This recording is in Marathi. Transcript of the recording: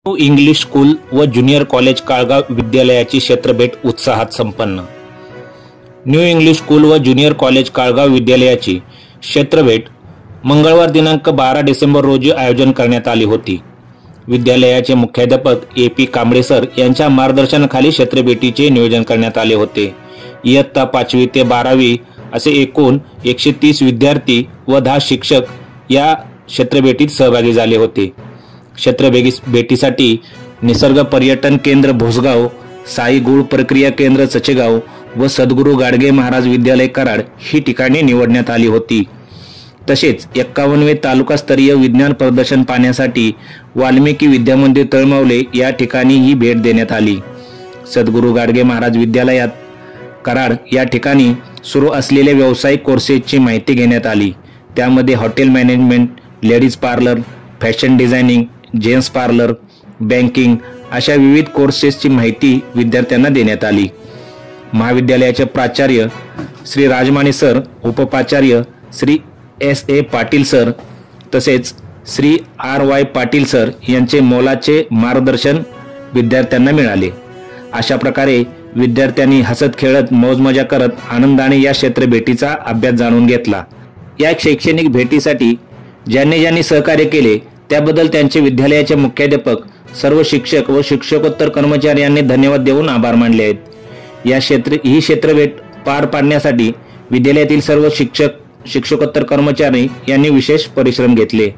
न्यू इंग्लिश स्कूल व ज्युनियर कॉलेज काळगाव विद्यालयाची क्षेत्रभेट उत्साहात संपन्न। न्यू इंग्लिश स्कूल व ज्युनियर कॉलेज काळगाव विद्यालयाची क्षेत्रभेट मंगळवार दिनांक 12 डिसेंबर रोजी आयोजन करण्यात आली होती। विद्यालयाचे मुख्याध्यापक ए.पी. कांबळे सर यांच्या मार्गदर्शनाखाली क्षेत्रभेटीचे नियोजन करण्यात आले होते। इयत्ता 5वी ते 12वी असे एकूण 130 विद्यार्थी व 10 शिक्षक या क्षेत्रभेटीत सहभागी झाले होते। क्षेत्रभेटीसाठी निसर्ग पर्यटन केंद्र भोसगाव, साई गुळ प्रक्रिया केंद्र चचेगाव व सद्गुरू गाडगे महाराज विद्यालय कराड ही ठिकाणे निवडण्यात आली होती। तसेच 51वे तालुकास्तरीय विज्ञान प्रदर्शन पाहण्यासाठी वाल्मिकी विद्यामंदिर तळमावले या ठिकाणी ही भेट देण्यात आली। सद्गुरू गाडगे महाराज विद्यालयात कराड या ठिकाणी सुरू असलेल्या व्यावसायिक कोर्सेसची माहिती घेण्यात आली। त्यामध्ये hotel management, ladies parlour, fashion designing, gents parlour, banking अशा विविध कोर्सेसची माहिती विद्यार्थ्यांना देण्यात आली। महाविद्यालयाचे प्राचार्य श्री राजमाने सर, उपप्राचार्य श्री S.A. पाटील सर तसेच श्री R.Y. पाटील सर यांचे मोलाचे मार्गदर्शन विद्यार्थ्यांना मिळाले। अशा प्रकारे विद्यार्थ्यांनी हसत खेळत मौजमजा करत आनंदाने या क्षेत्रभेटीचा अभ्यास जाणून घेतला। या शैक्षणिक भेटीसाठी ज्यांनी सहकार्य केले त्याबद्दल त्यांचे विद्यालयाचे मुख्याध्यापक, सर्व शिक्षक व शिक्षकोत्तर कर्मचारी यांनी धन्यवाद देऊन आभार मानले आहेत। ही क्षेत्रभेट पार पाडण्यासाठी विद्यालयातील सर्व शिक्षक, शिक्षकोत्तर कर्मचारी यांनी विशेष परिश्रम घेतले।